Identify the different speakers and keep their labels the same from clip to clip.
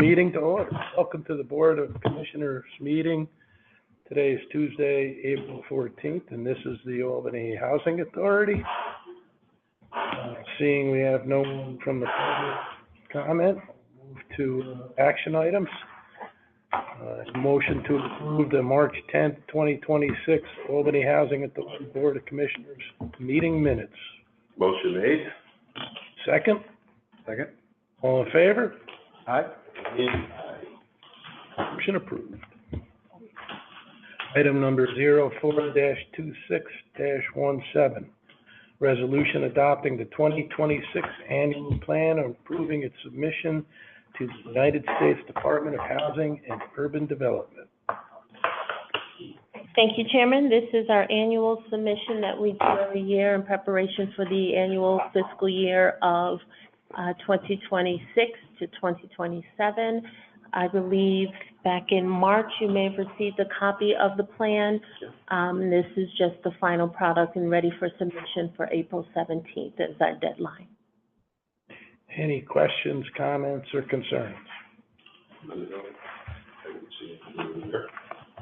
Speaker 1: meeting to order. Welcome to the Board of Commissioners meeting. Today is Tuesday, April 14th, and this is the Albany Housing Authority. Seeing we have no one from the public comment, move to action items. Motion to approve the March 10th, 2026 Albany Housing Authority Board of Commissioners meeting minutes.
Speaker 2: Motion made.
Speaker 1: Second?
Speaker 2: Second.
Speaker 1: All in favor?
Speaker 2: Aye.
Speaker 1: Motion approved. Item number 04-26-17, resolution adopting the 2026 annual plan and approving its submission to the United States Department of Housing and Urban Development.
Speaker 3: Thank you, Chairman. This is our annual submission that we do every year in preparation for the annual fiscal year of 2026 to 2027. I believe back in March, you may have received a copy of the plan. This is just the final product and ready for submission for April 17th as our deadline.
Speaker 1: Any questions, comments, or concerns?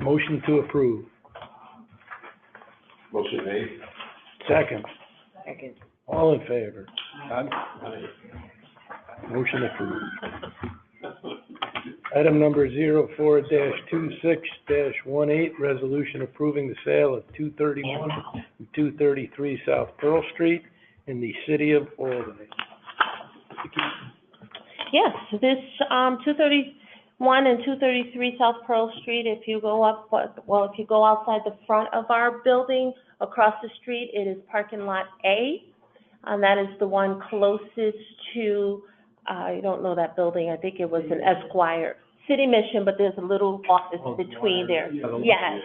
Speaker 1: Motion to approve.
Speaker 2: Motion made.
Speaker 1: Second.
Speaker 3: Second.
Speaker 1: All in favor?
Speaker 2: Aye.
Speaker 1: Motion approved. Item number 04-26-18, resolution approving the sale of 231 and 233 South Pearl Street in the city of Albany.
Speaker 3: Yes, this 231 and 233 South Pearl Street, if you go up, well, if you go outside the front of our building, across the street, it is parking lot A. That is the one closest to, I don't know that building, I think it was an Esquire City Mission, but there's a little office between there. Yes,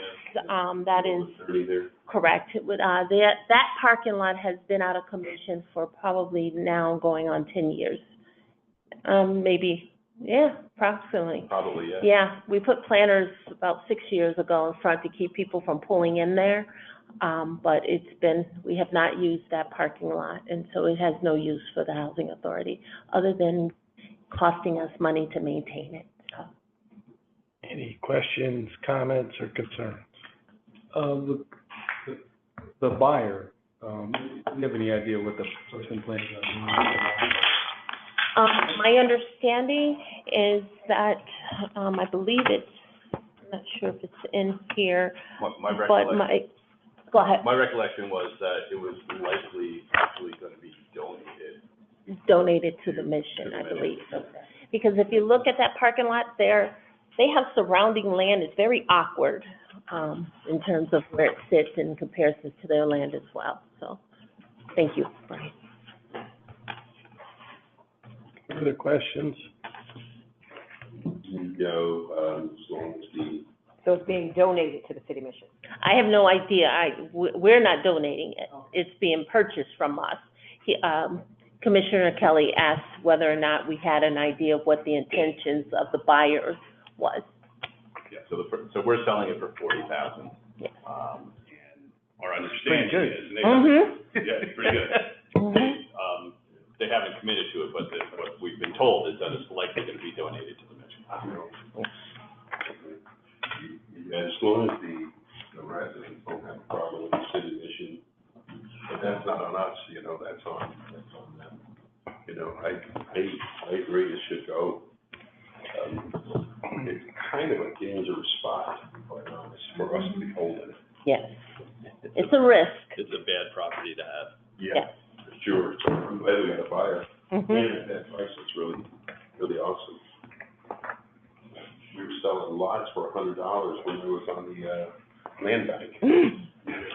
Speaker 3: that is correct. That parking lot has been out of commission for probably now going on 10 years. Maybe, yeah, approximately.
Speaker 2: Probably, yeah.
Speaker 3: Yeah, we put planters about 6 years ago in front to keep people from pulling in there. But we have not used that parking lot, and so it has no use for the Housing Authority, other than costing us money to maintain it, so.
Speaker 1: Any questions, comments, or concerns?
Speaker 4: The buyer, do you have any idea what the person plans on doing?
Speaker 3: My understanding is that, I believe I'm not sure if it's in here, go ahead.
Speaker 2: My recollection was that it was likely actually going to be
Speaker 3: Donated to the mission, I believe. Because if you look at that parking lot there, they have surrounding land. It's very awkward in terms of where it sits in comparison to their land as well. So, thank you, Brian.
Speaker 1: Other questions?
Speaker 2: No, as long as
Speaker 5: So it's being donated to the city mission?
Speaker 3: I have no idea. We're not donating it. It's being purchased from us. Commissioner Kelly asked whether or not we had an idea of what the intentions of the buyer was.
Speaker 2: Yeah, so we're selling it for $40,000.
Speaker 3: Yeah.
Speaker 2: And our understanding is, yeah, it's pretty good. They haven't committed to it, but what we've been told is that it's likely going to be donated to the mission.
Speaker 6: As long as the residents don't have a problem with the city mission, but that's not on us, that's on them. I agree it should go. It's kind of a dangerous spot, to be quite honest, for us to be holding it.
Speaker 3: Yes. It's a risk.
Speaker 2: It's a bad property to have.
Speaker 6: Yeah, for sure. I'm glad we got a buyer.
Speaker 3: Mm-hmm.
Speaker 6: And at that price, it's really, really awesome. We were selling lots for $100 when it was on the land bank.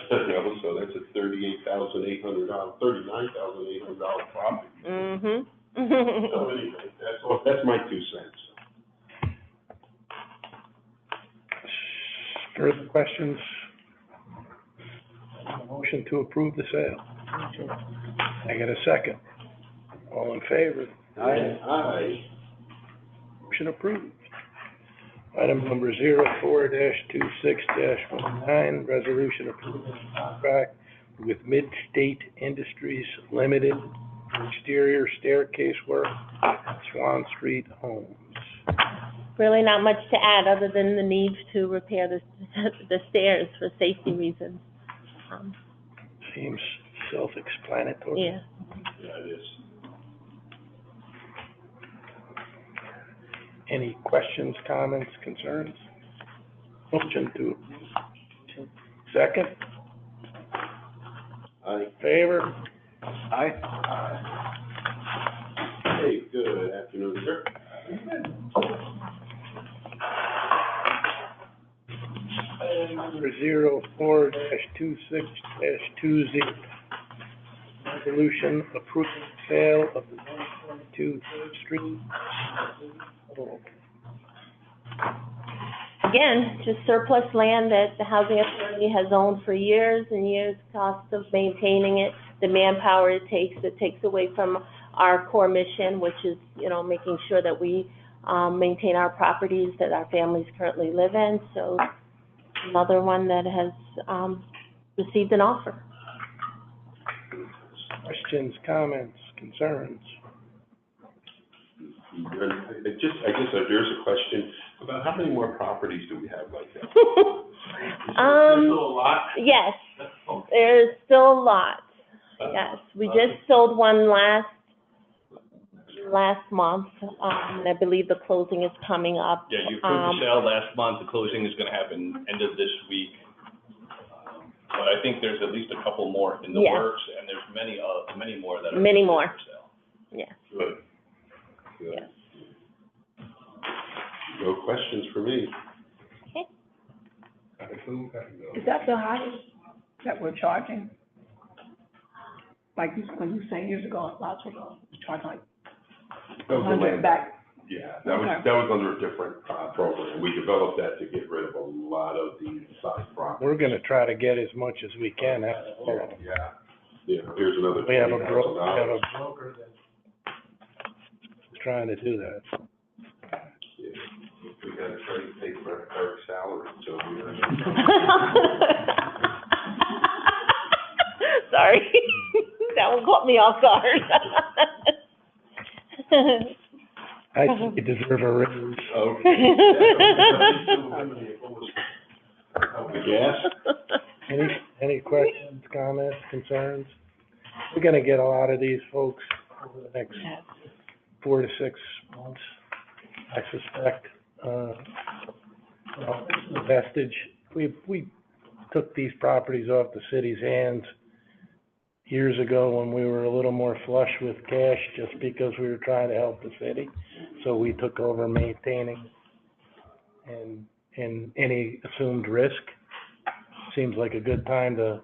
Speaker 6: So that's a $39,800 profit.
Speaker 3: Mm-hmm.
Speaker 6: So anyway, that's my 2 cents.
Speaker 1: Further questions? Motion to approve the sale. I get a second. All in favor?
Speaker 6: Aye.
Speaker 1: Motion approved. Item number 04-26-19, resolution approving contract with Mid-State Industries Limited for exterior staircase work at Swan Street Homes.
Speaker 3: Really not much to add, other than the need to repair the stairs for safety reasons.
Speaker 1: Seems self-explanatory.
Speaker 3: Yeah.
Speaker 2: Yeah, it is.
Speaker 1: Any questions, comments, concerns? Motion to, second,
Speaker 6: Aye.
Speaker 1: favor?
Speaker 4: Aye.
Speaker 6: Hey, good afternoon, sir.
Speaker 1: Item number 04-26-20. Resolution approving sale of the 122 Third Street. Oh,
Speaker 3: Again, just surplus land that the Housing Authority has owned for years and years, cost of maintaining it, the manpower it takes away from our core mission, which is, making sure that we maintain our properties that our families currently live in. So another one that has received an offer.
Speaker 1: Questions, comments, concerns?
Speaker 6: I guess there's a question about how many more properties do we have like that? There's still a lot?
Speaker 3: Yes, there's still a lot. Yes, we just sold one last month, and I believe the closing is coming up.
Speaker 2: Yeah, you approved the sale last month, the closing is gonna happen end of this week. But I think there's at least a couple more in the
Speaker 3: Yeah.
Speaker 2: works, and there's many more that are.
Speaker 3: Many more.
Speaker 2: for sale.
Speaker 3: Yeah.
Speaker 6: Good. Good.
Speaker 3: Yes.
Speaker 6: No questions for me.
Speaker 3: Okay.
Speaker 7: Is that the highest that we're charging? Like when you say years ago, lots ago, charging like
Speaker 6: That was the
Speaker 7: 100
Speaker 6: land
Speaker 7: back.
Speaker 6: Yeah, that was under a different, program. We developed that to get rid of a lot of the side properties.
Speaker 1: We're gonna try to get as much as we can out of all of them.
Speaker 6: Yeah. Yeah, here's another
Speaker 1: We have a
Speaker 6: $20,000.
Speaker 1: broker that's trying to do that.
Speaker 6: Yeah. We gotta try to pay for our salary, so we're.
Speaker 3: Sorry, that one caught me off guard.
Speaker 1: I think you deserve a raise.
Speaker 6: Okay. Yes?
Speaker 1: Any questions, comments, concerns? We're gonna get a lot of these folks over the next 4 to 6 months, I suspect. The vestige, we took these properties off the city's hands years ago when we were a little more flush with cash, just because we were trying to help the city. So we took over maintaining and any assumed risk. Seems like a good time to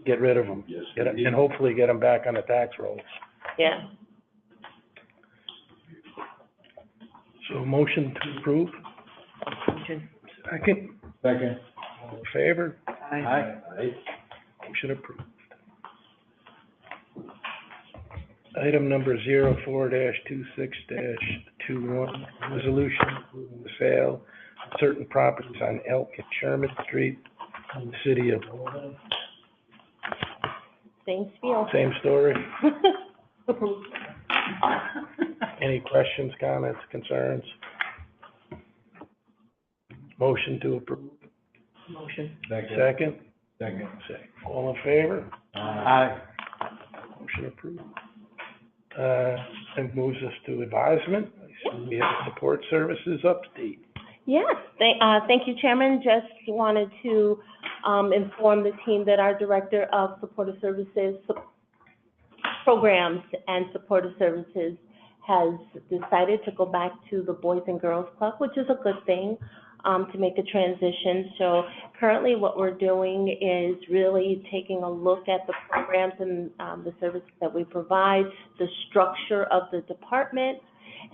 Speaker 1: get rid of them.
Speaker 6: Yes,
Speaker 1: And hopefully get them back on the tax rolls.
Speaker 3: Yeah.
Speaker 1: So motion to approve? Second,
Speaker 4: Second.
Speaker 1: all in favor?
Speaker 4: Aye.
Speaker 1: Motion approved. Item number 04-26-21, resolution approving the sale of certain properties on Elk and Sherman Street in the city of Albany.
Speaker 3: Same spiel.
Speaker 1: Same story. Any questions, comments, concerns? Motion to approve.
Speaker 7: Motion.
Speaker 1: Second?
Speaker 4: Second.
Speaker 1: All in favor?
Speaker 4: Aye.
Speaker 1: Motion approved. And moves us to advisement. We have support services update.
Speaker 3: Yes, thank you, Chairman. Just wanted to inform the team that our Director of Supportive Services, Programs and Supportive Services has decided to go back to the Boys and Girls Club, which is a good thing, to make a transition. So currently what we're doing is really taking a look at the programs and the services that we provide, the structure of the department,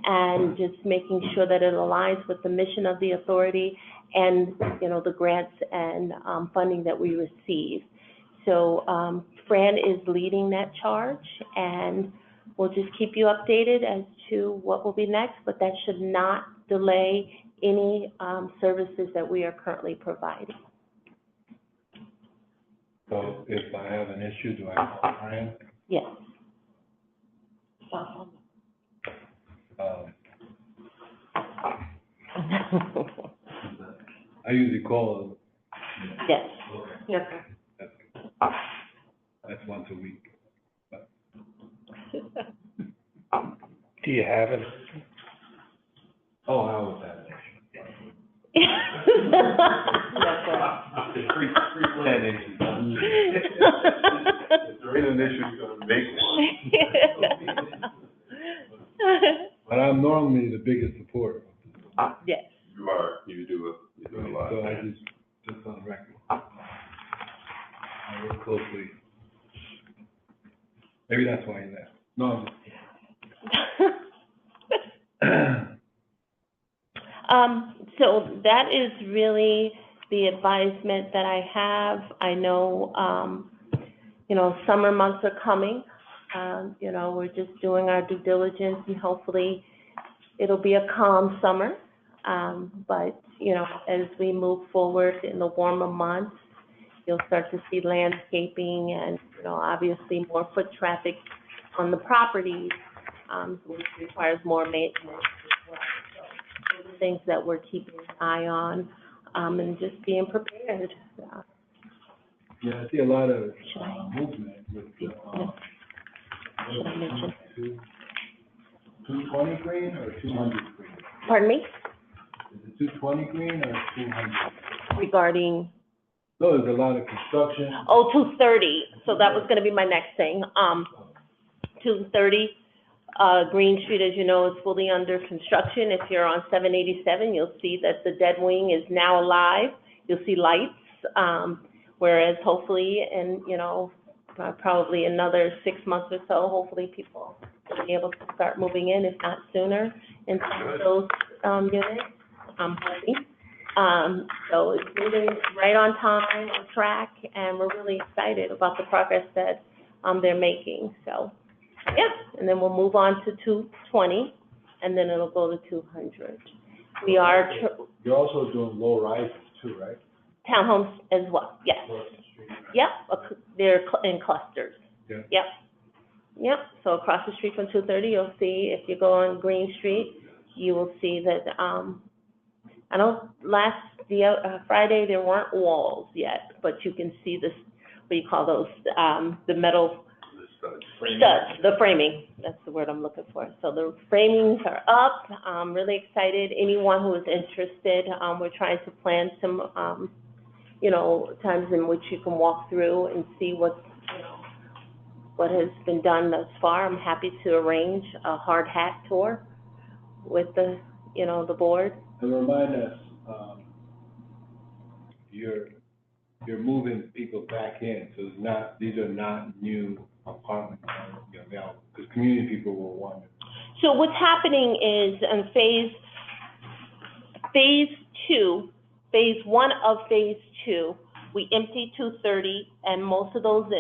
Speaker 3: and just making sure that it aligns with the mission of the authority and, the grants and funding that we receive. So Fran is leading that charge, and we'll just keep you updated as to what will be next, but that should not delay any services that we are currently providing.
Speaker 4: So if I have an issue, do I call Brian?
Speaker 3: Yes.
Speaker 4: call,
Speaker 3: Yes.
Speaker 5: Yes,
Speaker 4: that's once a week.
Speaker 1: Do you have it?
Speaker 4: Oh, how was that? It's pre-planned issues.
Speaker 6: If there ain't an issue, you're gonna make one.
Speaker 4: But I'm normally the biggest supporter.
Speaker 3: Yes.
Speaker 6: You are, you do a lot.
Speaker 4: So I just on record. I work closely. Maybe that's why he left. No, I'm just
Speaker 3: So that is really the advisement that I have. I know, summer months are coming. We're just doing our due diligence and hopefully it'll be a calm summer. But as we move forward in the warmer months, you'll start to see landscaping and, obviously more foot traffic on the properties, which requires more maintenance as well. So those are things that we're keeping an eye on, and just being prepared.
Speaker 4: yeah, I see a lot of movement with the,
Speaker 3: Should I mention?
Speaker 4: 220 green or 200 green?
Speaker 3: Pardon me?
Speaker 4: Is it 220 green or 200?
Speaker 3: Regarding,
Speaker 4: No, there's a lot of construction.
Speaker 3: 230, so that was gonna be my next thing. 230, Green Street, as you know, is fully under construction. If you're on 787, you'll see that the dead wing is now alive. You'll see lights, whereas hopefully in, probably another 6 months or so, hopefully people will be able to start moving in, if not sooner, in some of those, units, I'm hoping. So it's moving right on time, on track, and we're really excited about the progress that, they're making, so. Yeah, and then we'll move on to 220, and then it'll go to 200. We are,
Speaker 4: You're also doing low rises too, right?
Speaker 3: townhomes as well, yes. Yep, they're in clusters.
Speaker 4: Yeah.
Speaker 3: Yep, so across the street from 230, you'll see, if you go on Green Street, you will see that, I know Friday, there weren't walls yet, but you can see this, what do you call those, the metal studs, the framing, that's the word I'm looking for. So the framings are up, I'm really excited. Anyone who is interested, we're trying to plan some, times in which you can walk through and see what has been done thus far. I'm happy to arrange a hard hat tour with the board.
Speaker 4: And remind us, you're moving people back in, so these are not new apartments, because community people will wonder.
Speaker 3: So what's happening is in phase one of phase two, we emptied 230, and most of those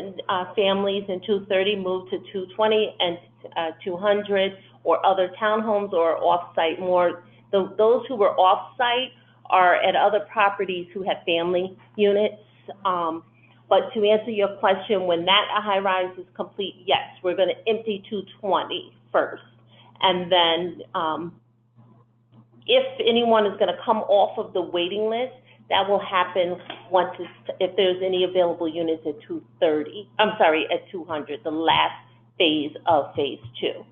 Speaker 3: families in 230 moved to 220 and 200, or other townhomes or off-site more. Those who were off-site are at other properties who have family units. But to answer your question, when that high-rise is complete, yes, we're going to empty 220 first. And then if anyone is going to come off of the waiting list, that will happen if there's any available units at 230, at 200, the last phase of phase two.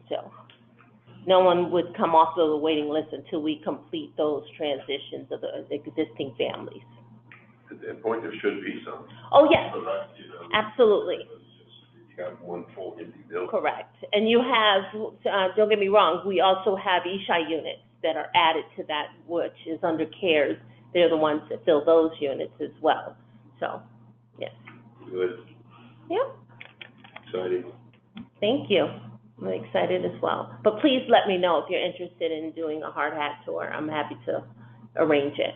Speaker 3: So no one would come off of the waiting list until we complete those transitions of the existing families.
Speaker 6: At that point, there should be some.
Speaker 3: Oh, yes,
Speaker 6: So that,
Speaker 3: absolutely.
Speaker 6: You got one full empty building.
Speaker 3: Correct. And you have, don't get me wrong, we also have Ishai units that are added to that, which is under CARES. They're the ones that fill those units as well. So, yes.
Speaker 6: Good,
Speaker 3: Yep.
Speaker 6: exciting.
Speaker 3: Thank you. I'm excited as well. But please let me know if you're interested in doing a hard hat tour. I'm happy to arrange it.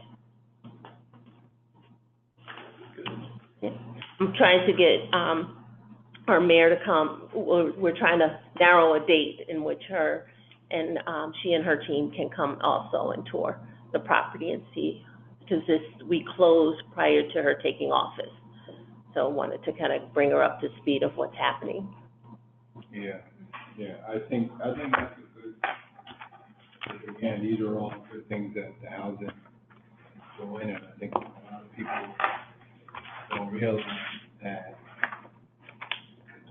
Speaker 3: Yeah. I'm trying to get our mayor to come. We're trying to narrow a date in which she and her team can come also and tour the property and see, because we closed prior to her taking office. So I wanted to kind of bring her up to speed of what's happening.
Speaker 4: Yeah, I think that's a good, again, these are all good things that the housing go in, and I think a lot of people don't realize that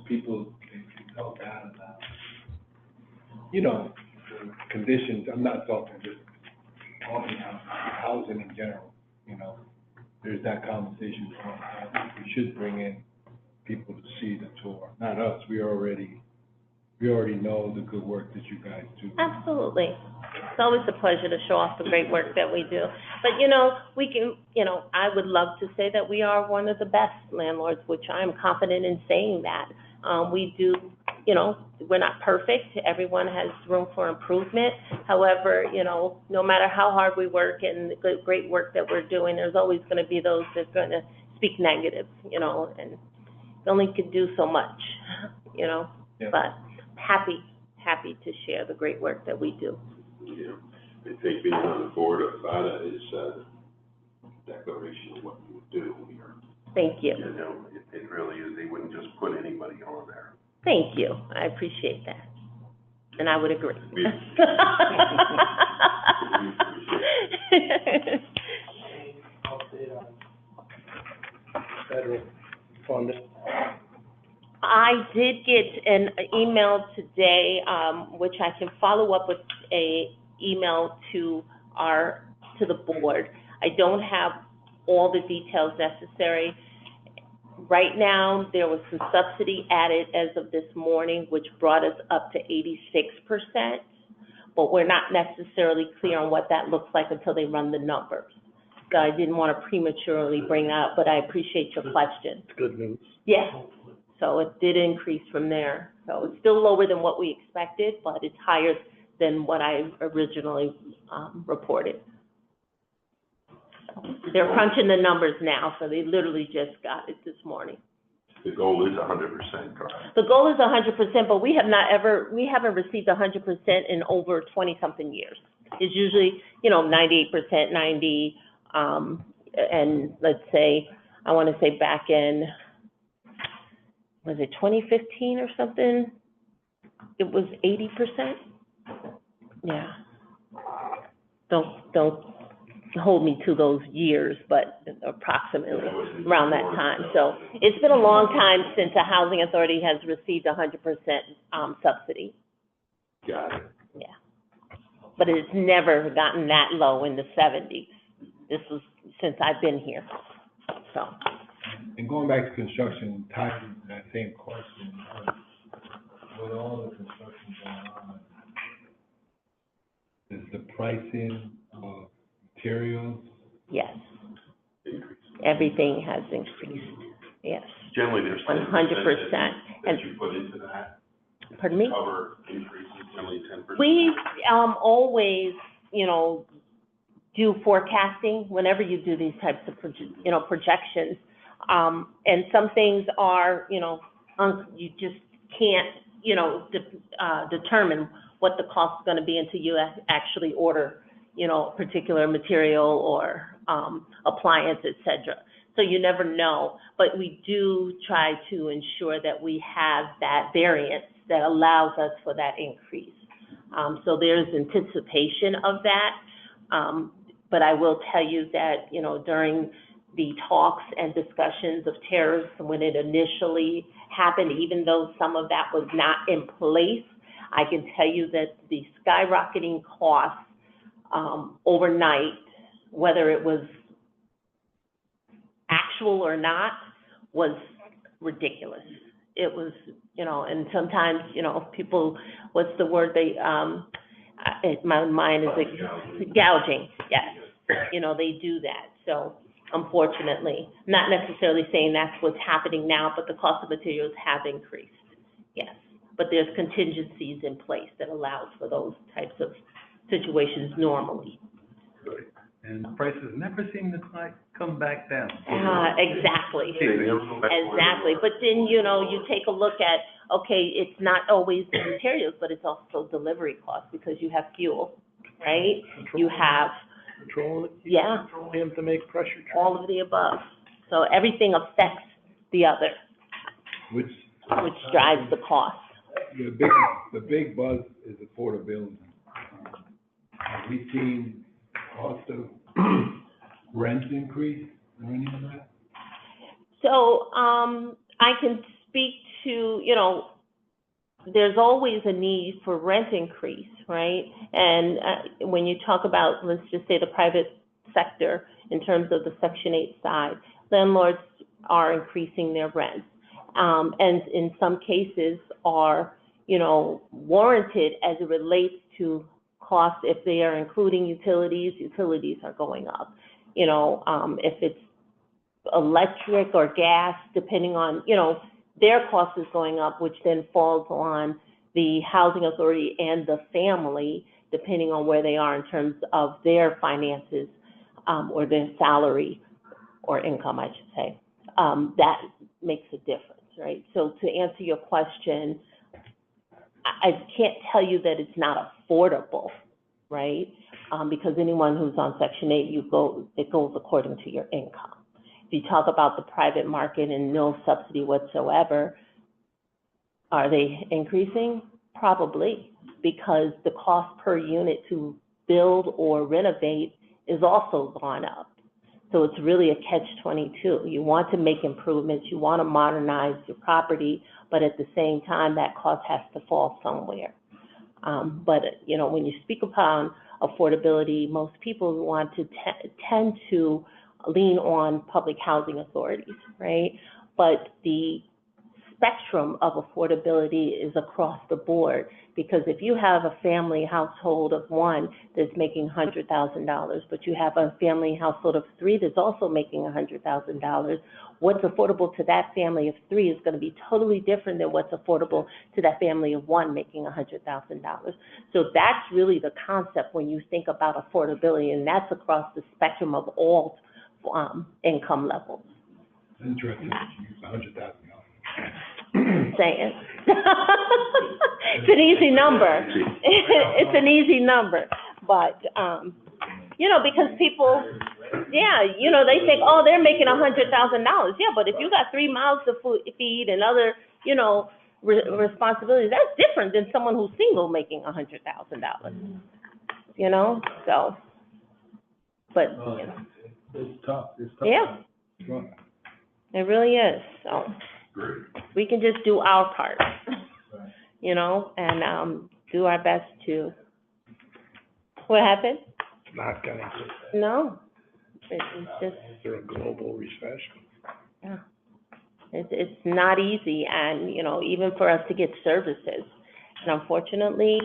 Speaker 4: people, they talk bad about, you know, the conditions. I'm not talking just talking about housing in general, you know. There's that conversation going on. We should bring in people to see the tour, not us. We already know the good work that you guys do.
Speaker 3: Absolutely. It's always a pleasure to show off the great work that we do. But, you know, we can, you know, I would love to say that we are one of the best landlords, which I'm confident in saying that. We do, you know, we're not perfect. Everyone has room for improvement. However, you know, no matter how hard we work and the great work that we're doing, there's always going to be those that are going to speak negative, you know, and we only can do so much, you know.
Speaker 4: Yeah.
Speaker 3: But happy to share the great work that we do.
Speaker 6: Yeah, I think being on the board of VADA is a declaration of what you would do here.
Speaker 3: Thank you.
Speaker 6: You know, it really is, they wouldn't just put anybody on there.
Speaker 3: Thank you. I appreciate that. And I would agree.
Speaker 1: Update on federal funding.
Speaker 3: I did get an email today, which I can follow up with a email to the board. I don't have all the details necessary. Right now, there was some subsidy added as of this morning, which brought us up to 86%, but we're not necessarily clear on what that looks like until they run the numbers. So I didn't want to prematurely bring that up, but I appreciate your question.
Speaker 1: It's good news.
Speaker 3: Yes, so it did increase from there. So it's still lower than what we expected, but it's higher than what I originally reported. They're crunching the numbers now, so they literally just got it this morning.
Speaker 6: The goal is 100%, correct?
Speaker 3: The goal is 100%, but we haven't received 100% in over 20-something years. It's usually, you know, 98%, 90, and let's say, I want to say back in, was it 2015 or something? It was 80%? Yeah. Don't hold me to those years, but approximately around that time. So it's been a long time since a housing authority has received 100% subsidy.
Speaker 6: Got it.
Speaker 3: Yeah. But it's never gotten that low in the 70s. This was since I've been here, so.
Speaker 4: And going back to construction, tied into that same question, with all the construction going on, is the pricing of materials?
Speaker 3: Yes,
Speaker 6: Increase.
Speaker 3: everything has increased, yes,
Speaker 6: Generally, there's
Speaker 3: 100%.
Speaker 6: that
Speaker 3: And,
Speaker 6: you put into that,
Speaker 3: pardon me?
Speaker 6: cover increases, generally 10%.
Speaker 3: We, always, you know, do forecasting whenever you do these types of, projections. And some things are, you know, you just can't, you know, determine what the cost is going to be until you actually order, you know, particular material or appliance, et cetera. So you never know, but we do try to ensure that we have that variance that allows us for that increase. So there's anticipation of that. But I will tell you that, you know, during the talks and discussions of tariffs, when it initially happened, even though some of that was not in place, I can tell you that the skyrocketing costs overnight, whether it was actual or not, was ridiculous. It was, you know, and sometimes, you know, people, what's the word they, my mind is gouging, yes. You know, they do that. So unfortunately, not necessarily saying that's what's happening now, but the cost of materials have increased, yes. But there's contingencies in place that allows for those types of situations normally.
Speaker 8: And prices never seem to come back down.
Speaker 3: Exactly.
Speaker 6: Exactly.
Speaker 3: Exactly. But then, you know, you take a look at, okay, it's not always the materials, but it's also delivery costs because you have fuel, right? You have,
Speaker 1: Control him to make pressure.
Speaker 3: all of the above. So everything affects the other,
Speaker 4: Which
Speaker 3: drives the cost.
Speaker 4: the big buzz is affordability. We've seen cost of rent increase or any of that?
Speaker 3: So, I can speak to, there's always a need for rent increase, right? And when you talk about, let's just say the private sector, in terms of the Section 8 side, landlords are increasing their rents. And in some cases are, warranted as it relates to costs. If they are including utilities are going up. If it's electric or gas, depending on, their cost is going up, which then falls on the housing authority and the family, depending on where they are in terms of their finances, or their salary or income, I should say. That makes a difference, right? So to answer your question, I can't tell you that it's not affordable, right? Because anyone who's on Section 8, it goes according to your income. If you talk about the private market and no subsidy whatsoever, are they increasing? Probably, because the cost per unit to build or renovate is also gone up. So it's really a catch-22. You want to make improvements, you want to modernize your property, but at the same time, that cost has to fall somewhere. But when you speak upon affordability, most people want to tend to lean on public housing authorities, right? But the spectrum of affordability is across the board, because if you have a family household of one that's making $100,000, but you have a family household of three that's also making $100,000, what's affordable to that family of three is going to be totally different than what's affordable to that family of one making $100,000. So that's really the concept when you think about affordability, and that's across the spectrum of all income levels.
Speaker 4: Interesting, it's $100,000.
Speaker 3: Saying. It's an easy number. It's an easy number. But, because people, they think, oh, they're making $100,000. Yeah, but if you got 3 mouths to feed and other, responsibilities, that's different than someone who's single making $100,000. So, but,
Speaker 4: It's tough.
Speaker 3: Yeah. It really is. So we can just do our part, and do our best to. What happened?
Speaker 1: Not gonna get
Speaker 3: No, it's just,
Speaker 1: through a global recession.
Speaker 3: yeah, it's not easy, and even for us to get services, and unfortunately,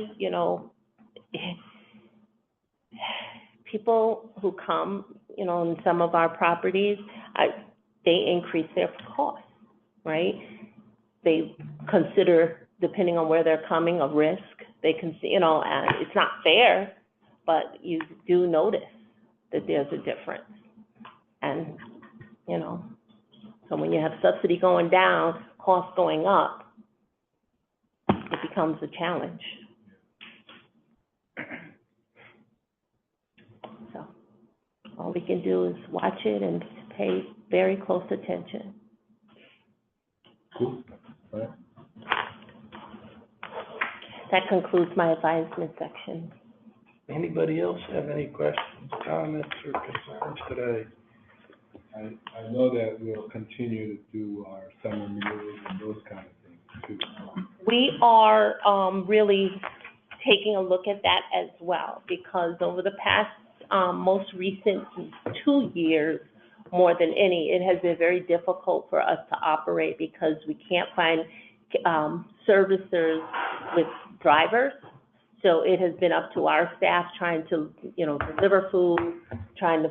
Speaker 3: people who come, in some of our properties, they increase their costs, right? They consider, depending on where they're coming, a risk. They can see, and it's not fair, but you do notice that there's a difference. And, so when you have subsidy going down, costs going up, it becomes a challenge. So all we can do is watch it and pay very close attention.
Speaker 4: Cool. All right.
Speaker 3: That concludes my advisement section.
Speaker 1: Anybody else have any questions, comments, or concerns today?
Speaker 4: I know that we'll continue to do our summer meetings and those kind of things too.
Speaker 3: We are really taking a look at that as well, because over the past most recent 2 years, more than any, it has been very difficult for us to operate because we can't find servicers with drivers. So it has been up to our staff trying to, deliver food, trying to,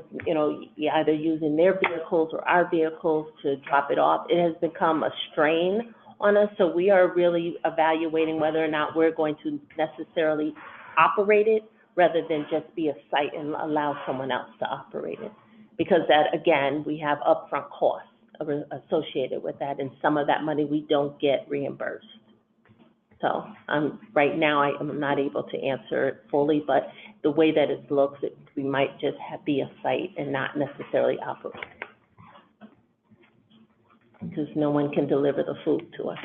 Speaker 3: either using their vehicles or our vehicles to drop it off. It has become a strain on us, so we are really evaluating whether or not we're going to necessarily operate it rather than just be a site and allow someone else to operate it. Because that, again, we have upfront costs associated with that, and some of that money we don't get reimbursed. So right now I am not able to answer it fully, but the way that it looks, we might just be a site and not necessarily operate, because no one can deliver the food to us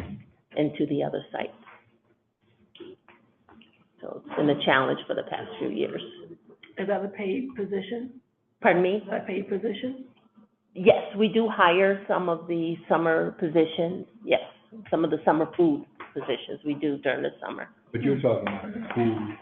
Speaker 3: and to the other site. So it's been a challenge for the past few years.
Speaker 7: Is that a paid position?
Speaker 3: Pardon me?
Speaker 7: Is that paid position?
Speaker 3: Yes, we do hire some of the summer positions, yes, some of the summer food positions we do during the summer.
Speaker 4: But you're talking about the food,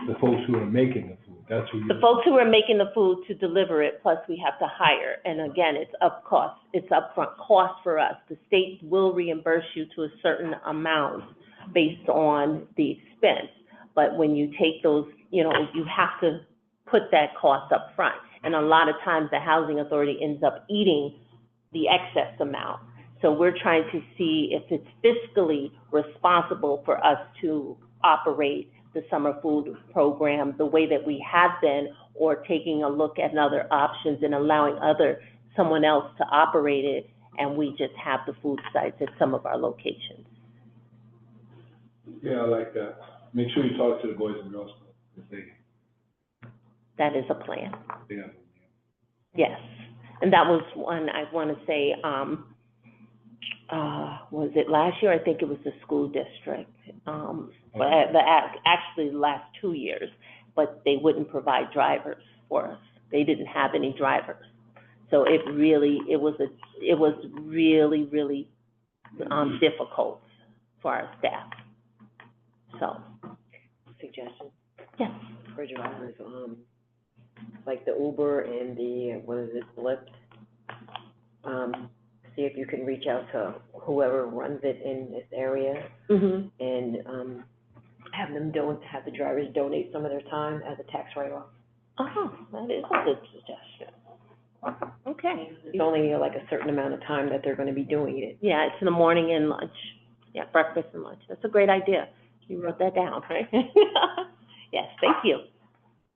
Speaker 4: the folks who are making the food, that's who
Speaker 3: The
Speaker 4: you're.
Speaker 3: folks who are making the food to deliver it, plus we have to hire, and again, it's upfront cost for us. The state will reimburse you to a certain amount based on the expense, but when you take those, you know, you have to put that cost up front. And a lot of times, the housing authority ends up eating the excess amount. So we're trying to see if it's fiscally responsible for us to operate the summer food program the way that we have been, or taking a look at other options and allowing someone else to operate it, and we just have the food sites at some of our locations.
Speaker 4: Yeah, I like that. Make sure you talk to the Boys and Girls Club, if
Speaker 3: That is a plan,
Speaker 4: they have.
Speaker 3: yes. And that was one, I want to say, was it last year? I think it was the school district. But actually the last 2 years, but they wouldn't provide drivers for us. They didn't have any drivers. So it was really, really, difficult for our staff. So,
Speaker 5: Suggestion
Speaker 3: yes.
Speaker 5: for drivers, like the Uber and the, what is it, Lyft? See if you can reach out to whoever runs it in this area
Speaker 3: Mhm.
Speaker 5: and, have the drivers donate some of their time as a tax write-off.
Speaker 3: Oh, that is a good suggestion. Okay.
Speaker 5: It's only like a certain amount of time that they're gonna be doing it.
Speaker 3: Yeah, it's in the morning and lunch. Yeah, breakfast and lunch. That's a great idea. You wrote that down, right? Yes, thank you.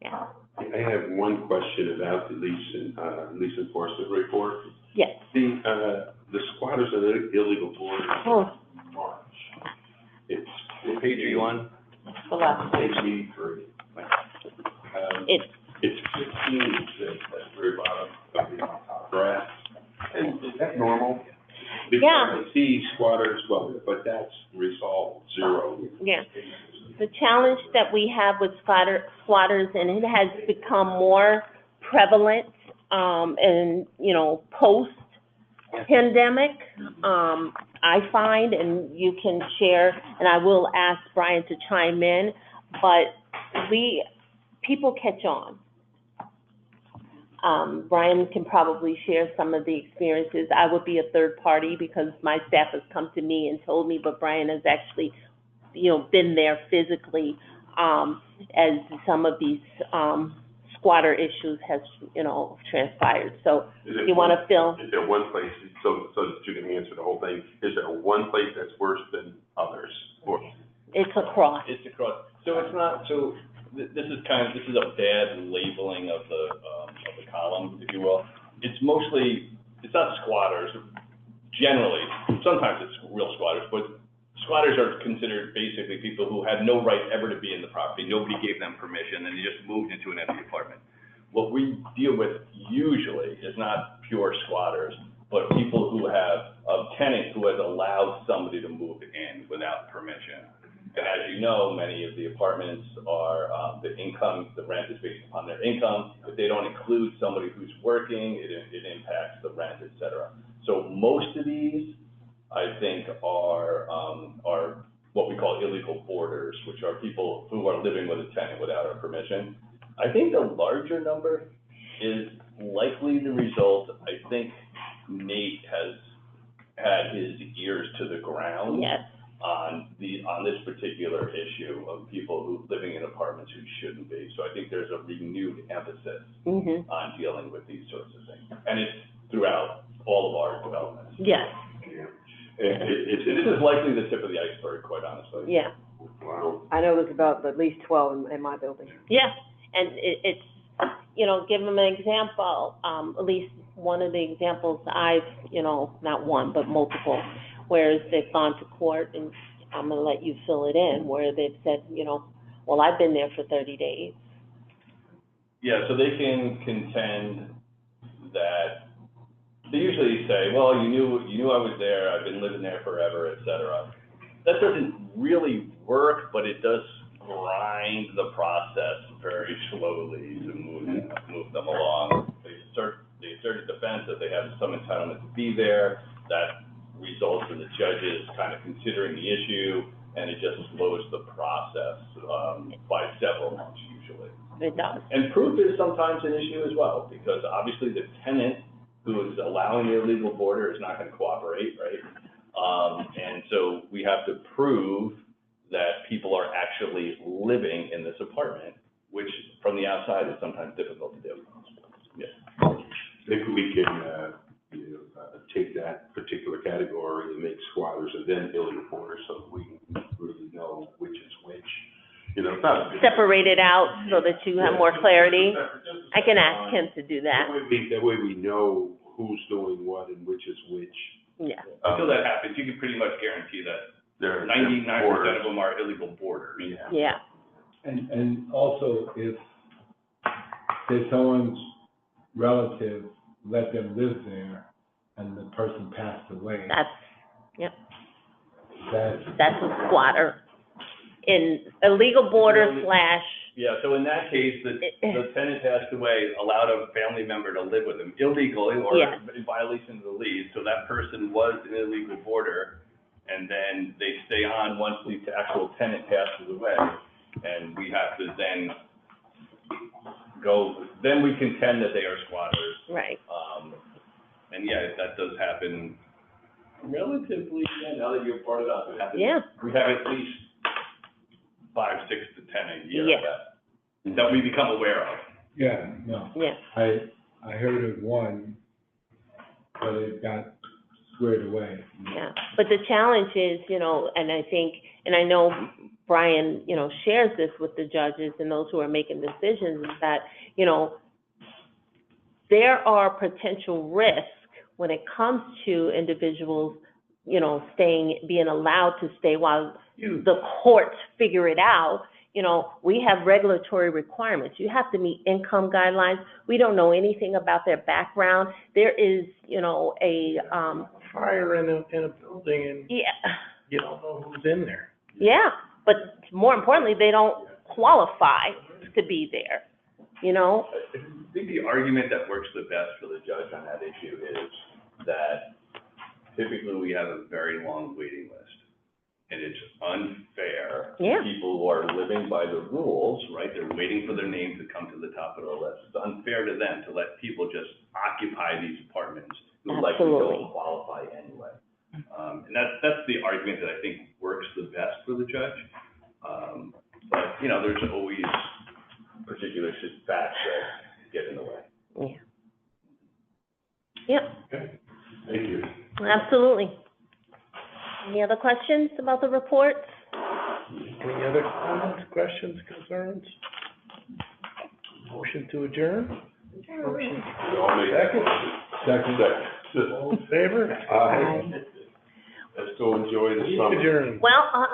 Speaker 3: Yeah.
Speaker 6: I have one question about the lease enforcement report.
Speaker 3: Yes.
Speaker 6: The squatters and illegal boarders
Speaker 3: Oh,
Speaker 6: in March. It's.
Speaker 2: What page are you on?
Speaker 3: the last
Speaker 6: Page
Speaker 3: page.
Speaker 6: 83.
Speaker 3: It's,
Speaker 6: It's 15, at the very bottom of the top graph. And is that normal? Because
Speaker 3: Yeah.
Speaker 6: I see squatters, but that's resolved, 0.
Speaker 3: yeah. The challenge that we have with squatters, and it has become more prevalent, and, you know, post-pandemic, I find, and you can share, and I will ask Brian to chime in, but people catch on. Brian can probably share some of the experiences. I would be a third party because my staff has come to me and told me, but Brian has actually, you know, been there physically, as some of these, squatter issues has, you know, transpired. So you want to fill?
Speaker 6: Is there one place, so that you can answer the whole thing, is there one place that's worse than others? Or,
Speaker 3: It's across.
Speaker 2: It's across, so it's not, so this is a bad labeling of the column, if you will. It's not squatters, generally, sometimes it's real squatters, but squatters are considered basically people who had no right ever to be in the property. Nobody gave them permission, and they just moved into an empty apartment. What we deal with usually is not pure squatters, but people who have a tenant who has allowed somebody to move in without permission. And as you know, many of the apartments are, the rent is based upon their income. If they don't include somebody who's working, it impacts the rent, et cetera. So most of these, I think, are what we call illegal boarders, which are people who are living with a tenant without our permission. I think the larger number is likely the result. I think Nate has had his ears to the ground.
Speaker 3: Yes.
Speaker 2: On this particular issue of people who living in apartments who shouldn't be. So I think there's a renewed emphasis
Speaker 3: Mhm.
Speaker 2: on dealing with these sorts of things. And it's throughout all of our developments.
Speaker 3: Yes.
Speaker 6: yeah.
Speaker 2: This is likely the tip of the iceberg, quite honestly.
Speaker 3: Yeah.
Speaker 6: Wow.
Speaker 5: I know there's about at least 12 in my building.
Speaker 3: Yeah. And it's, you know, give them an example, at least one of the examples I've, you know, not one, but multiple, where they've gone to court, and I'm gonna let you fill it in, where they've said, you know, well, I've been there for 30 days.
Speaker 2: Yeah, so they can contend that, they usually say, well, you knew I was there, I've been living there forever, et cetera. That doesn't really work, but it does grind the process very slowly to move them along. they assert a defense that they have some entitlement to be there, that results in the judges kind of considering the issue, and it just slows the process, by several months usually.
Speaker 3: It does.
Speaker 2: And proof is sometimes an issue as well, because obviously the tenant who is allowing the illegal boarder is not gonna cooperate, right? And so we have to prove that people are actually living in this apartment, which from the outside is sometimes difficult to do. Yeah.
Speaker 6: Maybe we can, take that particular category and make squatters and then illegal boarders so that we can really know which is which. You know, it's not.
Speaker 3: Separate it out so that you have more clarity. I can ask him to do that.
Speaker 6: That way we know who's doing what and which is which.
Speaker 3: Yeah.
Speaker 2: Until that happens, you can pretty much guarantee that
Speaker 6: They're
Speaker 2: 99% of them are illegal boarders.
Speaker 3: Yeah.
Speaker 4: And also, if, say, someone's relative let them live there and the person passed away,
Speaker 3: Yep,
Speaker 4: that's
Speaker 3: a squatter. In illegal boarder slash,
Speaker 2: Yeah, so in that case, the tenant passed away, allowed a family member to live with him illegally or
Speaker 3: Yes.
Speaker 2: in violation of the lease, so that person was an illegal boarder, and then they stay on once the actual tenant passes away, and we have to then then we contend that they are squatters.
Speaker 3: right.
Speaker 2: And yeah, that does happen relatively, now that you've brought it up, it happens.
Speaker 3: Yeah.
Speaker 2: We have at least 5, 6 to 10 a year
Speaker 3: Yeah.
Speaker 2: of that we become aware of.
Speaker 4: yeah, no.
Speaker 3: Yeah.
Speaker 4: I heard of one, but it got squared away.
Speaker 3: Yeah, but the challenge is, and I think, and I know Brian, shares this with the judges and those who are making decisions, is that, there are potential risks when it comes to individuals, being allowed to stay while the courts figure it out. We have regulatory requirements. You have to meet income guidelines. We don't know anything about their background. There is,
Speaker 1: Fire in a building and
Speaker 3: yeah,
Speaker 1: you don't know who's in there.
Speaker 3: yeah, but more importantly, they don't qualify to be there,
Speaker 2: I think the argument that works the best for the judge on that issue is that typically we have a very long waiting list. And it's unfair to
Speaker 3: Yeah.
Speaker 2: people who are living by the rules, right? They're waiting for their name to come to the top of the list. It's unfair to them to let people just occupy these apartments who likely
Speaker 3: Absolutely.
Speaker 2: don't qualify anyway. And that's the argument that I think works the best for the judge. But, there's always particular facts that get in the way.
Speaker 3: Yeah. Yep,
Speaker 6: Okay, thank you.
Speaker 3: absolutely. Any other questions about the reports?
Speaker 1: Any other comments, questions, concerns? Motion to adjourn? Motion.
Speaker 6: I'll make that motion.
Speaker 4: Second.
Speaker 1: All in favor?
Speaker 6: Aye. Let's go enjoy the summer.
Speaker 1: Adjourn.
Speaker 3: Well,